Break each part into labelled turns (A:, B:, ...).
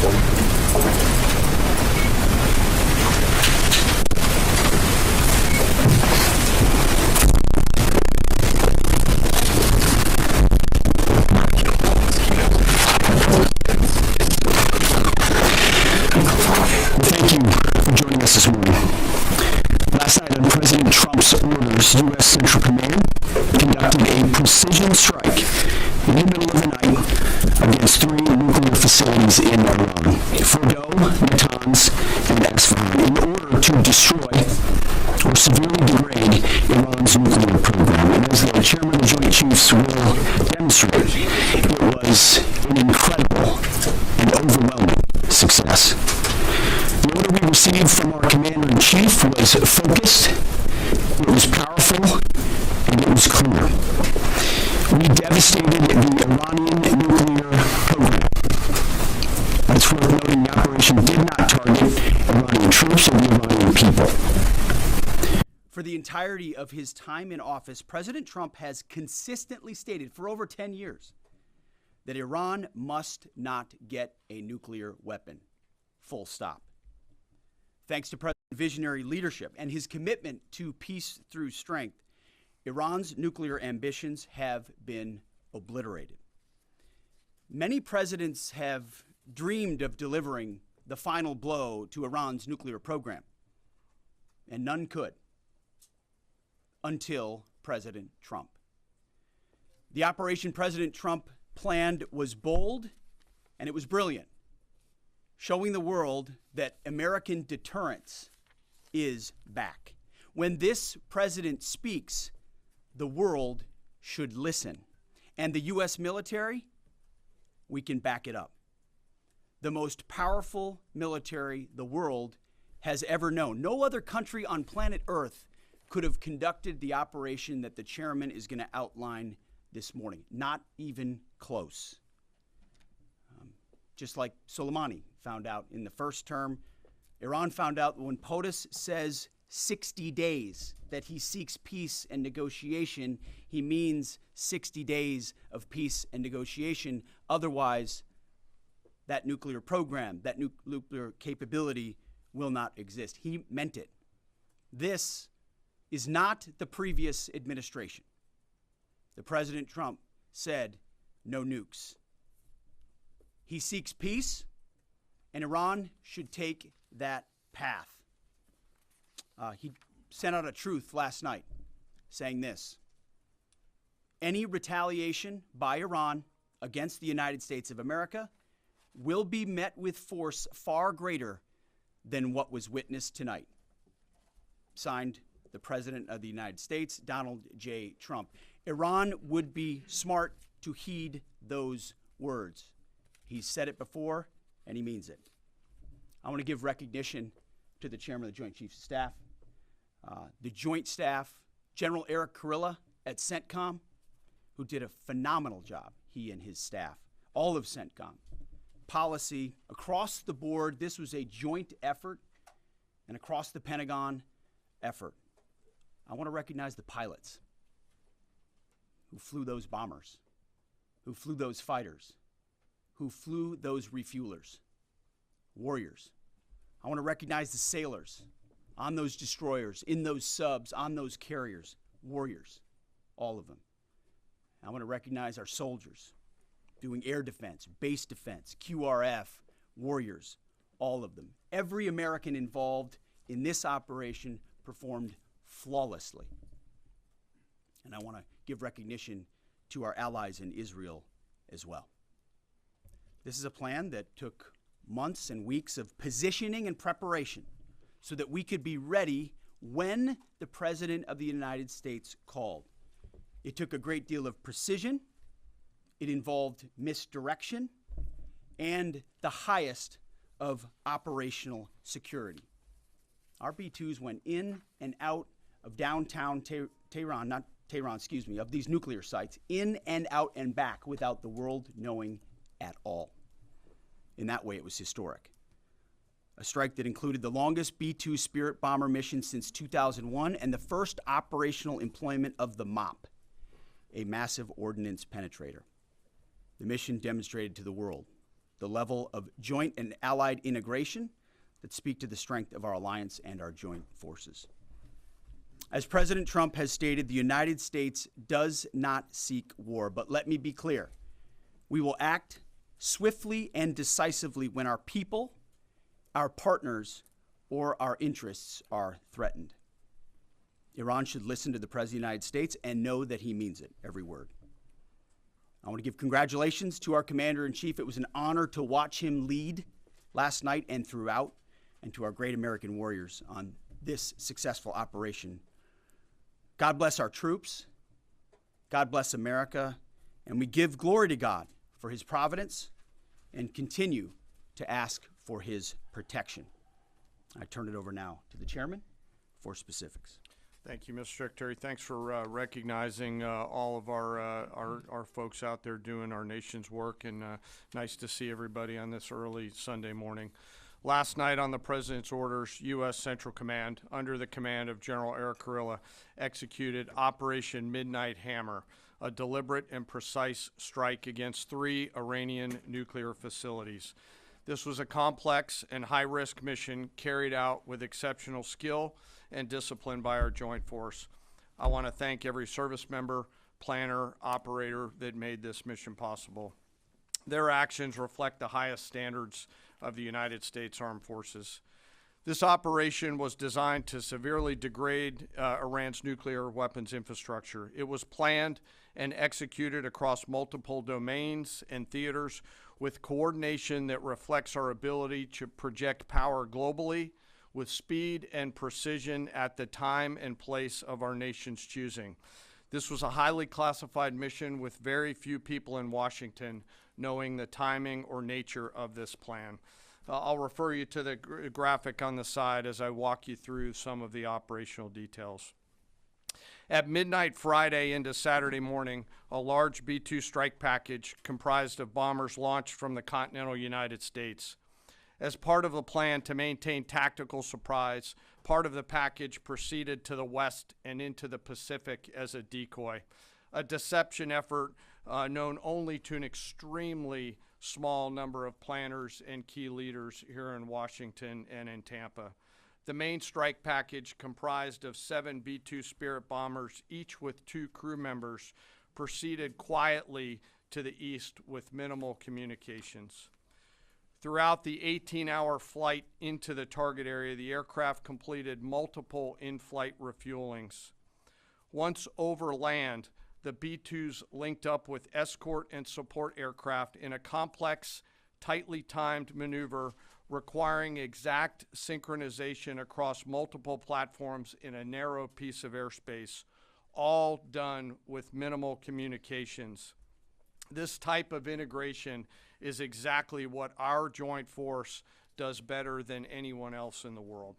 A: Thank you for joining us this morning. Last night, on President Trump's orders, U.S. Central Command conducted a precision strike in the middle of the night against 3 nuclear facilities in Iran, Fordo, Natanz, and Isfahan, in order to destroy or severely degrade Iran's nuclear program. And as the chairman of the Joint Chiefs will demonstrate, it was an incredible and overwhelming success. The order we received from our commander-in-chief was focused, it was powerful, and it was clear. We devastated the Iranian nuclear program. But it's worth noting the operation did not target Iranian troops or the Iranian people.
B: For the entirety of his time in office, President Trump has consistently stated for over 10 years that Iran must not get a nuclear weapon. Full stop. Thanks to President's visionary leadership and his commitment to peace through strength, Iran's nuclear ambitions have been obliterated. Many presidents have dreamed of delivering the final blow to Iran's nuclear program, and none could until President Trump. The operation President Trump planned was bold and it was brilliant, showing the world that American deterrence is back. When this president speaks, the world should listen. And the U.S. military, we can back it up. The most powerful military the world has ever known. No other country on planet Earth could have conducted the operation that the chairman is going to outline this morning. Not even close. Just like Soleimani found out in the first term, Iran found out when POTUS says 60 days that he seeks peace and negotiation, he means 60 days of peace and negotiation. Otherwise, that nuclear program, that nuclear capability will not exist. He meant it. This is not the previous administration. The President Trump said no nukes. He seeks peace, and Iran should take that path. He sent out a truth last night saying this: any retaliation by Iran against the United States of America will be met with force far greater than what was witnessed tonight. Signed, the President of the United States, Donald J. Trump. Iran would be smart to heed those words. He's said it before, and he means it. I want to give recognition to the Chairman of the Joint Chiefs of Staff, the Joint Staff, General Eric Kurilla at CENTCOM, who did a phenomenal job, he and his staff, all of CENTCOM. Policy, across the board, this was a joint effort, and across the Pentagon effort. I want to recognize the pilots who flew those bombers, who flew those fighters, who flew those refuelers, warriors. I want to recognize the sailors on those destroyers, in those subs, on those carriers, warriors, all of them. I want to recognize our soldiers doing air defense, base defense, QRF, warriors, all of them. Every American involved in this operation performed flawlessly. And I want to give recognition to our allies in Israel as well. This is a plan that took months and weeks of positioning and preparation so that we could be ready when the President of the United States called. It took a great deal of precision. It involved misdirection and the highest of operational security. Our B-2s went in and out of downtown Tehran, of these nuclear sites, in and out and back without the world knowing at all. In that way, it was historic. A strike that included the longest B-2 Spirit bomber mission since 2001 and the first operational employment of the MOP, a massive ordnance penetrator. The mission demonstrated to the world the level of joint and allied integration that speak to the strength of our alliance and our joint forces. As President Trump has stated, the United States does not seek war, but let me be clear. We will act swiftly and decisively when our people, our partners, or our interests are threatened. Iran should listen to the President of the United States and know that he means it, every word. I want to give congratulations to our Commander-in-Chief. It was an honor to watch him lead last night and throughout, and to our great American warriors on this successful operation. God bless our troops. God bless America. And we give glory to God for his providence and continue to ask for his protection. I turn it over now to the chairman for specifics.
C: Thank you, Mr. Secretary. Thanks for recognizing all of our folks out there doing our nation's work, and nice to see everybody on this early Sunday morning. Last night, on the President's orders, U.S. Central Command, under the command of General Eric Kurilla, executed Operation Midnight Hammer, a deliberate and precise strike against 3 Iranian nuclear facilities. This was a complex and high-risk mission carried out with exceptional skill and discipline by our joint force. I want to thank every service member, planner, operator that made this mission possible. Their actions reflect the highest standards of the United States Armed Forces. This operation was designed to severely degrade Iran's nuclear weapons infrastructure. It was planned and executed across multiple domains and theaters with coordination that reflects our ability to project power globally with speed and precision at the time and place of our nation's choosing. This was a highly classified mission with very few people in Washington knowing the timing or nature of this plan. I'll refer you to the graphic on the side as I walk you through some of the operational details. At midnight Friday into Saturday morning, a large B-2 strike package comprised of bombers launched from the continental United States. As part of the plan to maintain tactical surprise, part of the package proceeded to the west and into the Pacific as a decoy, a deception effort known only to an extremely small number of planners and key leaders here in Washington and in Tampa. The main strike package, comprised of 7 B-2 Spirit bombers, each with 2 crew members, proceeded quietly to the east with minimal communications. Throughout the 18-hour flight into the target area, the aircraft completed multiple in-flight refuelings. Once over land, the B-2s linked up with escort and support aircraft in a complex, tightly timed maneuver requiring exact synchronization across multiple platforms in a narrow piece of airspace, all done with minimal communications. This type of integration is exactly what our joint force does better than anyone else in the world.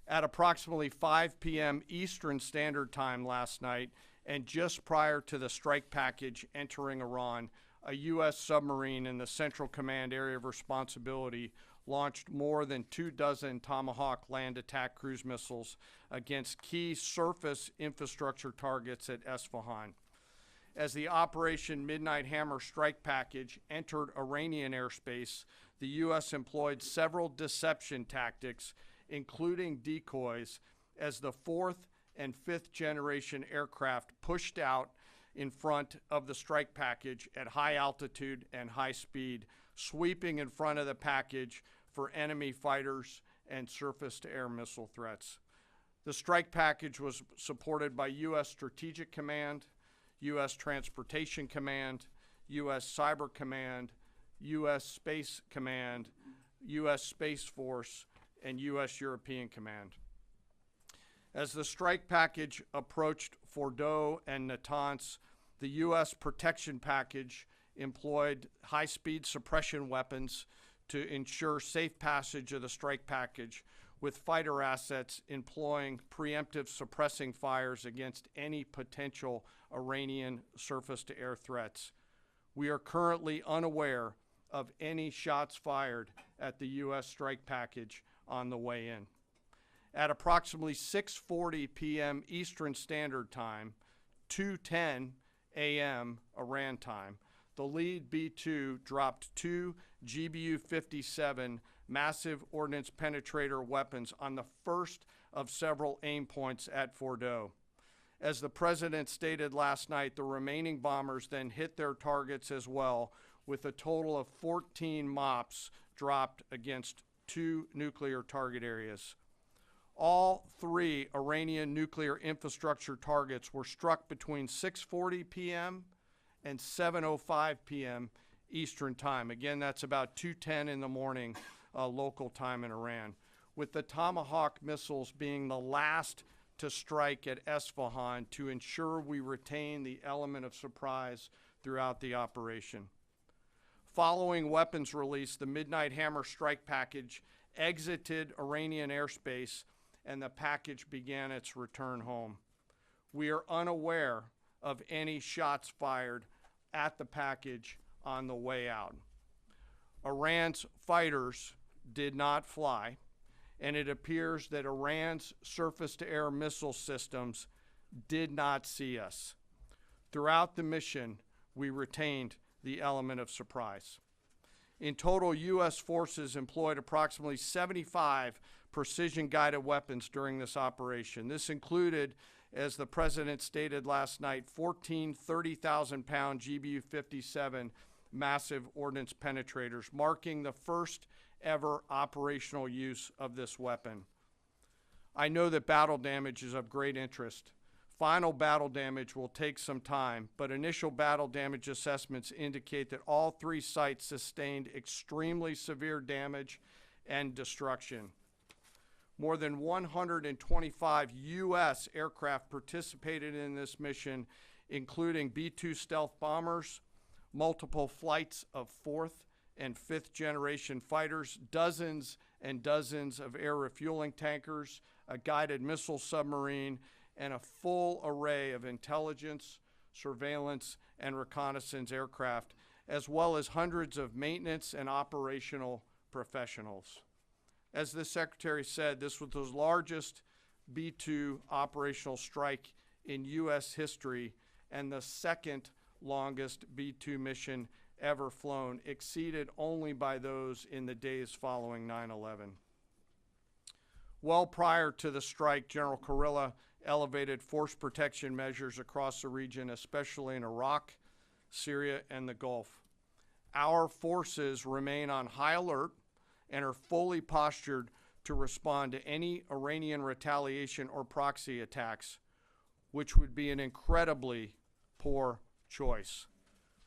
C: At approximately 5 p.m. Eastern Standard Time last night, and just prior to the strike package entering Iran, a U.S. submarine in the Central Command area of responsibility launched more than 24 Tomahawk land attack cruise missiles against key surface infrastructure targets at Esfahan. As the Operation Midnight Hammer strike package entered Iranian airspace, the U.S. employed several deception tactics, including decoys, as the 4th and 5th generation aircraft pushed out in front of the strike package at high altitude and high speed, sweeping in front of the package for enemy fighters and surface-to-air missile threats. The strike package was supported by U.S. Strategic Command, U.S. Transportation Command, U.S. Cyber Command, U.S. Space Command, U.S. Space Force, and U.S. European Command. As the strike package approached Fordow and Natanz, the U.S. protection package employed high-speed suppression weapons to ensure safe passage of the strike package, with fighter assets employing preemptive suppressing fires against any potential Iranian surface-to-air threats. We are currently unaware of any shots fired at the U.S. strike package on the way in. At approximately 6:40 p.m. Eastern Standard Time, 2:10 a.m. Iran time, the lead B-2 dropped 2 GBU-57 massive ordnance penetrator weapons on the first of several aim points at Fordo. As the president stated last night, the remaining bombers then hit their targets as well, with a total of 14 MOPs dropped against 2 nuclear target areas. All 3 Iranian nuclear infrastructure targets were struck between 6:40 p.m. and 7:05 p.m. Eastern Time. Again, that's about 2:10 in the morning local time in Iran, with the Tomahawk missiles being the last to strike at Esfahan to ensure we retain the element of surprise throughout the operation. Following weapons release, the Midnight Hammer strike package exited Iranian airspace and the package began its return home. We are unaware of any shots fired at the package on the way out. Iran's fighters did not fly, and it appears that Iran's surface-to-air missile systems did not see us. Throughout the mission, we retained the element of surprise. In total, U.S. forces employed approximately 75 precision-guided weapons during this operation. This included, as the president stated last night, 14 30,000-pound GBU-57 massive ordnance penetrators, marking the first ever operational use of this weapon. I know that battle damage is of great interest. Final battle damage will take some time, but initial battle damage assessments indicate that all 3 sites sustained extremely severe damage and destruction. More than 125 U.S. aircraft participated in this mission, including B-2 stealth bombers, multiple flights of 4th and 5th generation fighters, dozens and dozens of air refueling tankers, a guided missile submarine, and a full array of intelligence, surveillance, and reconnaissance aircraft, as well as hundreds of maintenance and operational professionals. As the Secretary said, this was the largest B-2 operational strike in U.S. history and the second longest B-2 mission ever flown, exceeded only by those in the days following 9/11. Well prior to the strike, General Kurilla elevated force protection measures across the region, especially in Iraq, Syria, and the Gulf. Our forces remain on high alert and are fully postured to respond to any Iranian retaliation or proxy attacks, which would be an incredibly poor choice.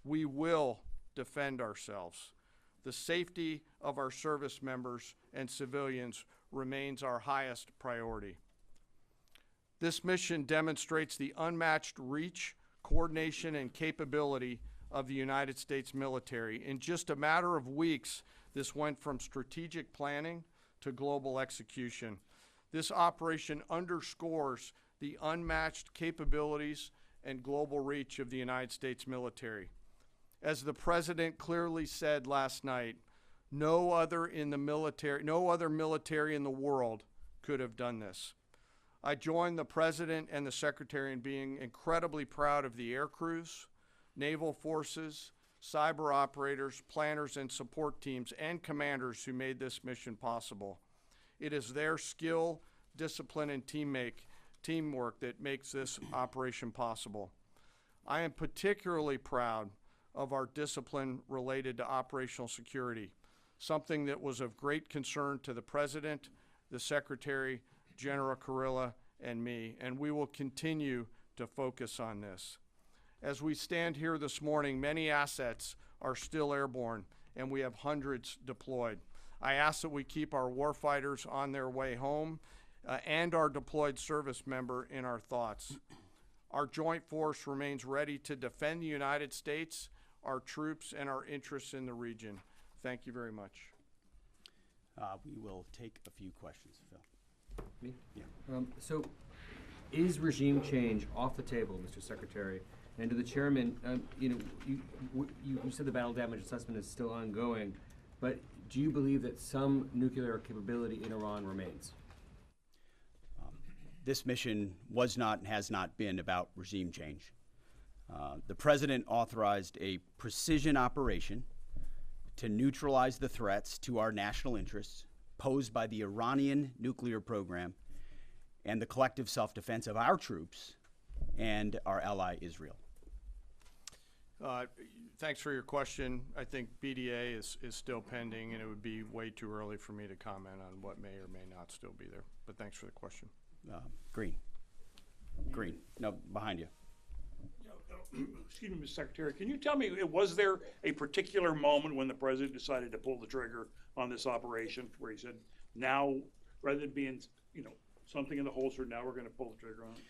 C: We will defend ourselves. The safety of our service members and civilians remains our highest priority. This mission demonstrates the unmatched reach, coordination, and capability of the United States military. In just a matter of weeks, this went from strategic planning to global execution. This operation underscores the unmatched capabilities and global reach of the United States military. As the president clearly said last night, no other military in the world could have done this. I join the president and the secretary in being incredibly proud of the air crews, naval forces, cyber operators, planners, and support teams, and commanders who made this mission possible. It is their skill, discipline, and teamwork that makes this operation possible. I am particularly proud of our discipline related to operational security, something that was of great concern to the President, the Secretary, General Kurilla, and me, and we will continue to focus on this. As we stand here this morning, many assets are still airborne, and we have hundreds deployed. I ask that we keep our warfighters on their way home and our deployed service member in our thoughts. Our joint force remains ready to defend the United States, our troops, and our interests in the region. Thank you very much.
B: We will take a few questions, Phil.
D: Me?
B: Yeah.
D: So, is regime change off the table, Mr. Secretary? And to the chairman, you said the battle damage assessment is still ongoing, but do you believe that some nuclear capability in Iran remains?
B: This mission was not and has not been about regime change. The president authorized a precision operation to neutralize the threats to our national interests posed by the Iranian nuclear program and the collective self-defense of our troops and our ally Israel.
C: Thanks for your question. I think BDA is still pending, and it would be way too early for me to comment on what may or may not still be there. But thanks for the question.
B: Green. No, behind you.
E: Excuse me, Mr. Secretary, can you tell me, was there a particular moment when the president decided to pull the trigger on this operation where he said, now, rather than being, something in the holster, now we're going to pull the trigger on it?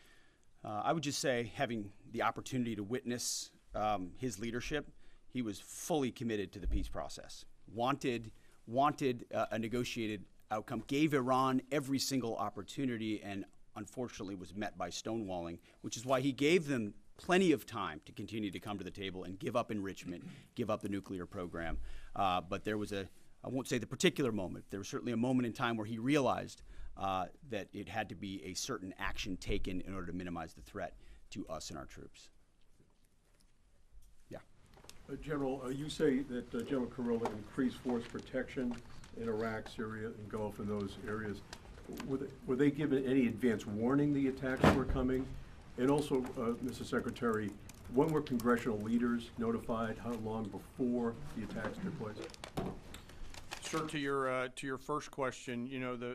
B: I would just say, having the opportunity to witness his leadership, he was fully committed to the peace process. Wanted a negotiated outcome, gave Iran every single opportunity, and unfortunately was met by stonewalling, which is why he gave them plenty of time to continue to come to the table and give up enrichment, give up the nuclear program. But there was I won't say the particular moment, there was certainly a moment in time where he realized that it had to be a certain action taken in order to minimize the threat to us and our troops. Yeah.
F: General, you say that General Kurilla increased force protection in Iraq, Syria, and Gulf, in those areas. Were they given any advance warning the attacks were coming? And also, Mr. Secretary, when were congressional leaders notified? How long before the attacks took place?
C: Sir, to your first question,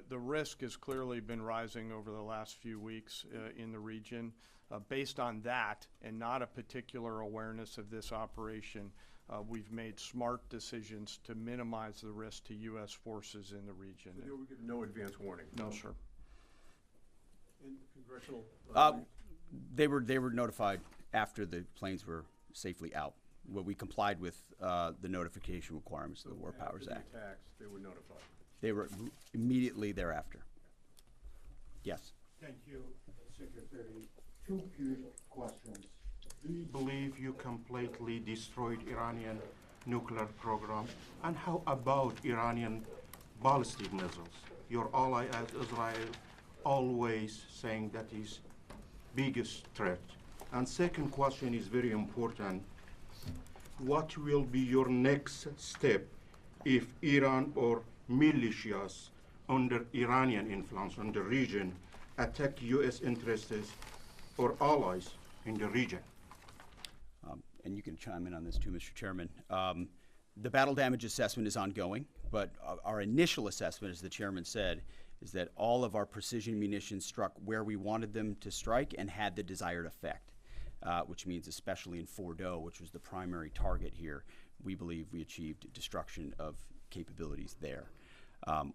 C: the risk has clearly been rising over the last few weeks in the region. Based on that, and not a particular awareness of this operation, we've made smart decisions to minimize the risk to U.S. forces in the region.
F: So they were given no advance warning?
C: No, sir.
F: And congressional?
B: They were notified after the planes were safely out. Well, we complied with the notification requirements of the War Powers Act.
F: After the attacks, they were notified?
B: They were immediately thereafter. Yes.
G: Thank you, Secretary. Two quick questions. Do you believe you completely destroyed Iranian nuclear program? And how about Iranian ballistic missiles? Your ally as Israel always saying that is biggest threat. And second question is very important. What will be your next step if Iran or militias under Iranian influence in the region attack U.S. interests or allies in the region?
B: And you can chime in on this too, Mr. Chairman. The battle damage assessment is ongoing, but our initial assessment, as the chairman said, is that all of our precision munitions struck where we wanted them to strike and had the desired effect, which means especially in Fordo, which was the primary target here, we believe we achieved destruction of capabilities there.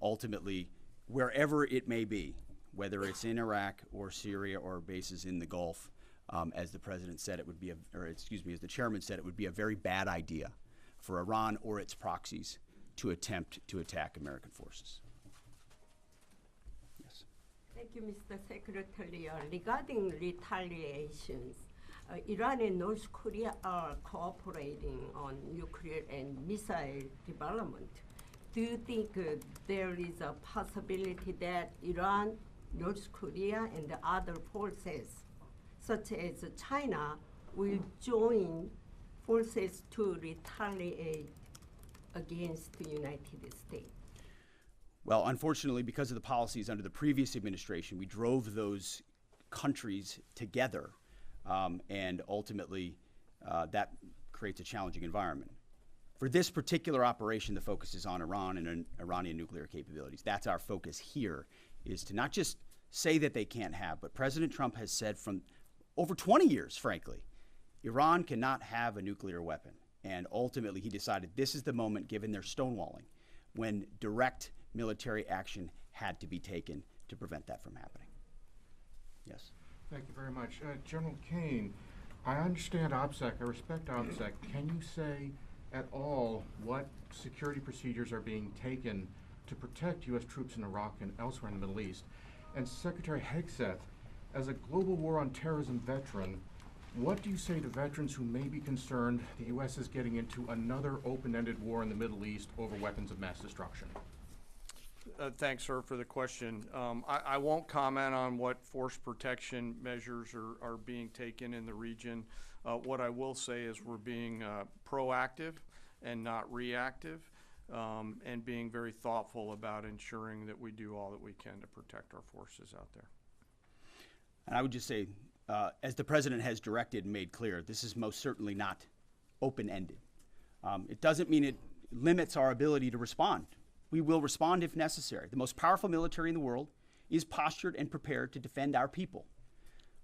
B: Ultimately, wherever it may be, whether it's in Iraq or Syria or bases in the Gulf, as the president said, it would be as the chairman said, it would be a very bad idea for Iran or its proxies to attempt to attack American forces. Yes.
H: Thank you, Mr. Secretary. Regarding retaliations, Iran and North Korea are cooperating on nuclear and missile development. Do you think there is a possibility that Iran, North Korea, and the other forces, such as China, will join forces to retaliate against the United States?
B: Well, unfortunately, because of the policies under the previous administration, we drove those countries together, and ultimately that creates a challenging environment. For this particular operation, the focus is on Iran and Iranian nuclear capabilities. That's our focus here, is to not just say that they can't have, but President Trump has said from over 20 years, frankly, Iran cannot have a nuclear weapon. And ultimately, he decided this is the moment, given their stonewalling, when direct military action had to be taken to prevent that from happening. Yes.
I: Thank you very much. General Kane, I understand OPSEC, I respect OPSEC. Can you say at all what security procedures are being taken to protect U.S. troops in Iraq and elsewhere in the Middle East? And Secretary Hegseth, as a global war on terrorism veteran, what do you say to veterans who may be concerned the U.S. is getting into another open-ended war in the Middle East over weapons of mass destruction?
C: Thanks, sir, for the question. I won't comment on what force protection measures are being taken in the region. What I will say is we're being proactive and not reactive, and being very thoughtful about ensuring that we do all that we can to protect our forces out there.
B: And I would just say, as the president has directed and made clear, this is most certainly not open-ended. It doesn't mean it limits our ability to respond. We will respond if necessary. The most powerful military in the world is postured and prepared to defend our people.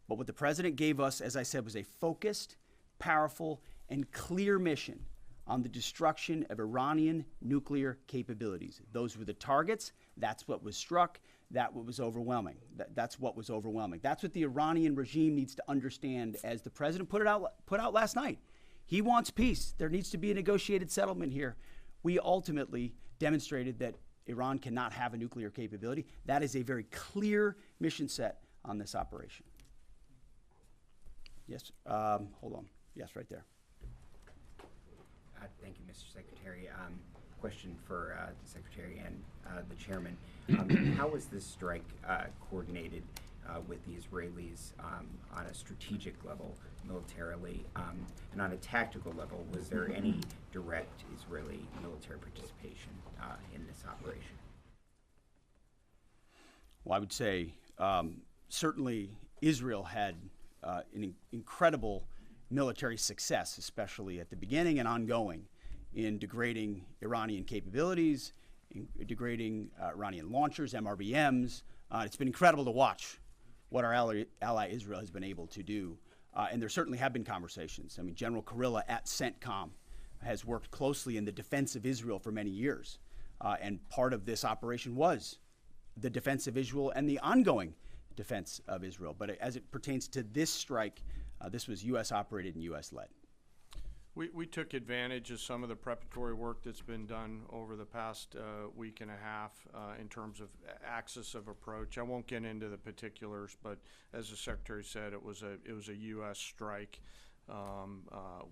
B: But what the president gave us, as I said, was a focused, powerful, and clear mission on the destruction of Iranian nuclear capabilities. Those were the targets. That's what was struck. That's what was overwhelming. That's what was overwhelming. That's what the Iranian regime needs to understand, as the president put out last night. He wants peace. There needs to be a negotiated settlement here. We ultimately demonstrated that Iran cannot have a nuclear capability. That is a very clear mission set on this operation. Yes, hold on. Yes, right there.
J: Thank you, Mr. Secretary. Question for the Secretary and the Chairman. How was this strike coordinated with the Israelis on a strategic level, militarily, and on a tactical level? Was there any direct Israeli military participation in this operation?
B: Well, I would say certainly Israel had an incredible military success, especially at the beginning and ongoing, in degrading Iranian capabilities, in degrading Iranian launchers, MRBMs. It's been incredible to watch what our ally Israel has been able to do. And there certainly have been conversations. I mean, General Kurilla at CENTCOM has worked closely in the defense of Israel for many years. And part of this operation was the defense of Israel and the ongoing defense of Israel. But as it pertains to this strike, this was U.S. operated and U.S. led.
C: We took advantage of some of the preparatory work that's been done over the past week and a half in terms of axis of approach. I won't get into the particulars, but as the Secretary said, it was a U.S. strike.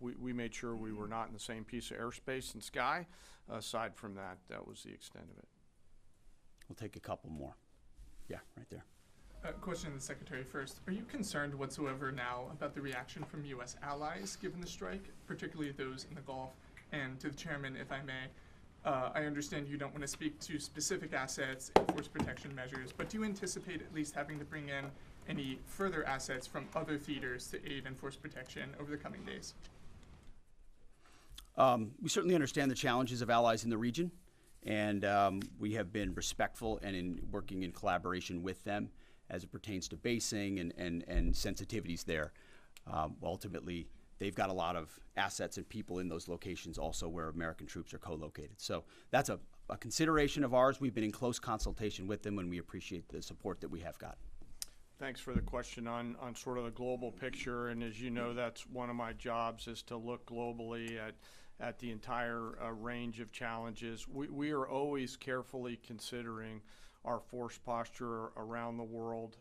C: We made sure we were not in the same piece of airspace and sky. Aside from that, that was the extent of it.
B: We'll take a couple more. Yeah, right there.
K: Question to the Secretary first. Are you concerned whatsoever now about the reaction from U.S. allies given the strike, particularly those in the Gulf? And to the Chairman, if I may, I understand you don't want to speak to specific assets and force protection measures, but do you anticipate at least having to bring in any further assets from other theaters to aid in force protection over the coming days?
B: We certainly understand the challenges of allies in the region, and we have been respectful and in working in collaboration with them as it pertains to basing and sensitivities there. Ultimately, they've got a lot of assets and people in those locations also where American troops are co-located. So that's a consideration of ours. We've been in close consultation with them, and we appreciate the support that we have got.
C: Thanks for the question on sort of the global picture. And as you know, that's one of my jobs, is to look globally at the entire range of challenges. We are always carefully considering our force posture around the world,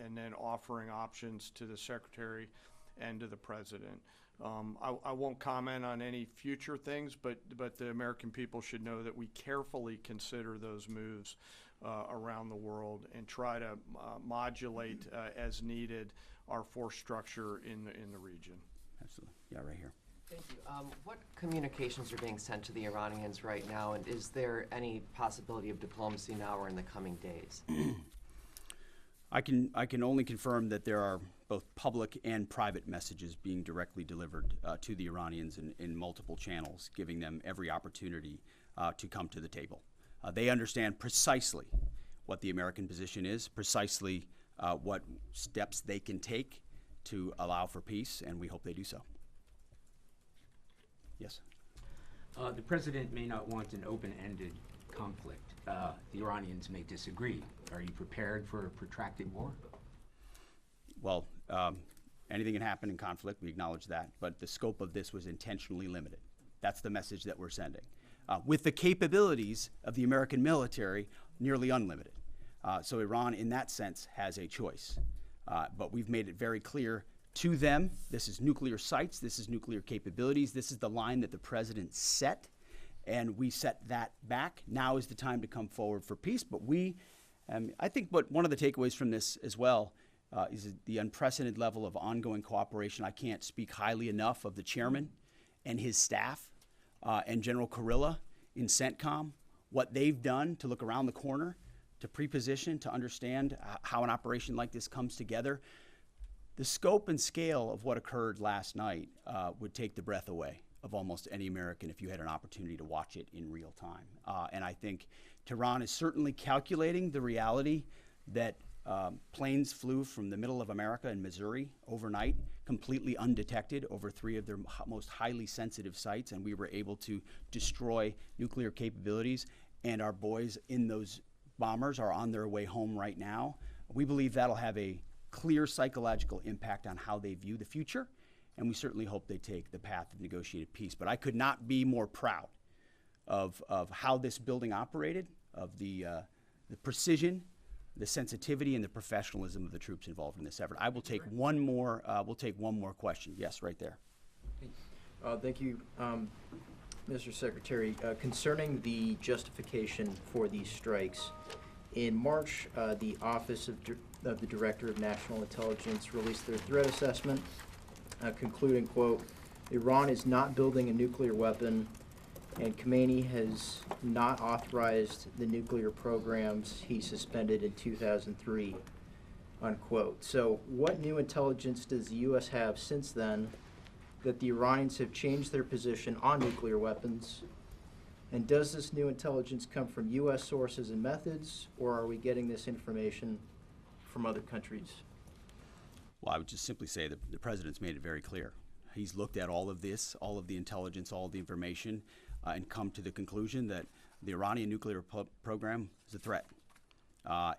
C: and then offering options to the Secretary and to the President. I won't comment on any future things, but the American people should know that we carefully consider those moves around the world and try to modulate as needed our force structure in the region.
B: Absolutely. Yeah, right here.
L: Thank you. What communications are being sent to the Iranians right now, and is there any possibility of diplomacy now or in the coming days?
B: I can only confirm that there are both public and private messages being directly delivered to the Iranians in multiple channels, giving them every opportunity to come to the table. They understand precisely what the American position is, precisely what steps they can take to allow for peace, and we hope they do so. Yes.
M: The president may not want an open-ended conflict. The Iranians may disagree. Are you prepared for a protracted war?
B: Well, anything can happen in conflict. We acknowledge that. But the scope of this was intentionally limited. That's the message that we're sending. With the capabilities of the American military, nearly unlimited. So Iran, in that sense, has a choice. But we've made it very clear to them, this is nuclear sites, this is nuclear capabilities, this is the line that the president set, and we set that back. Now is the time to come forward for peace. But I think one of the takeaways from this as well is the unprecedented level of ongoing cooperation. I can't speak highly enough of the chairman and his staff and General Kurilla in CENTCOM, what they've done to look around the corner, to pre-position, to understand how an operation like this comes together, the scope and scale of what occurred last night would take the breath away of almost any American if you had an opportunity to watch it in real time. And I think Tehran is certainly calculating the reality that planes flew from the middle of America in Missouri overnight, completely undetected over 3 of their most highly sensitive sites, and we were able to destroy nuclear capabilities, and our boys in those bombers are on their way home right now. We believe that'll have a clear psychological impact on how they view the future, and we certainly hope they take the path of negotiated peace. But I could not be more proud of how this building operated, of the precision, the sensitivity, and the professionalism of the troops involved in this effort. I will take one more. We'll take one more question. Yes, right there.
N: Thank you, Mr. Secretary. Concerning the justification for these strikes, in March, the Office of the Director of National Intelligence released their threat assessment, concluding, quote, Iran is not building a nuclear weapon, and Khamenei has not authorized the nuclear programs he suspended in 2003, unquote. So what new intelligence does the U.S. have since then that the Iranians have changed their position on nuclear weapons? And does this new intelligence come from U.S. sources and methods, or are we getting this information from other countries?
B: Well, I would just simply say that the president's made it very clear. He's looked at all of this, all of the intelligence, all of the information, and come to the conclusion that the Iranian nuclear program is a threat,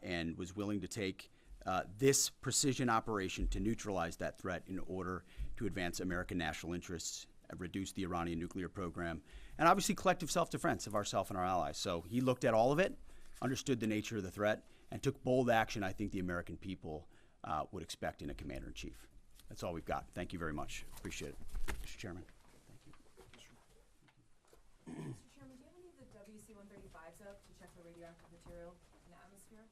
B: and was willing to take this precision operation to neutralize that threat in order to advance American national interests, reduce the Iranian nuclear program, and obviously collective self-defense of ourselves and our allies. So he looked at all of it, understood the nature of the threat, and took bold action I think the American people would expect in a commander-in-chief. That's all we've got. Thank you very much. Appreciate it. Mr. Chairman.
O: Mr. Chairman, do you have any of the WC-135s up to check for radioactive material in the atmosphere?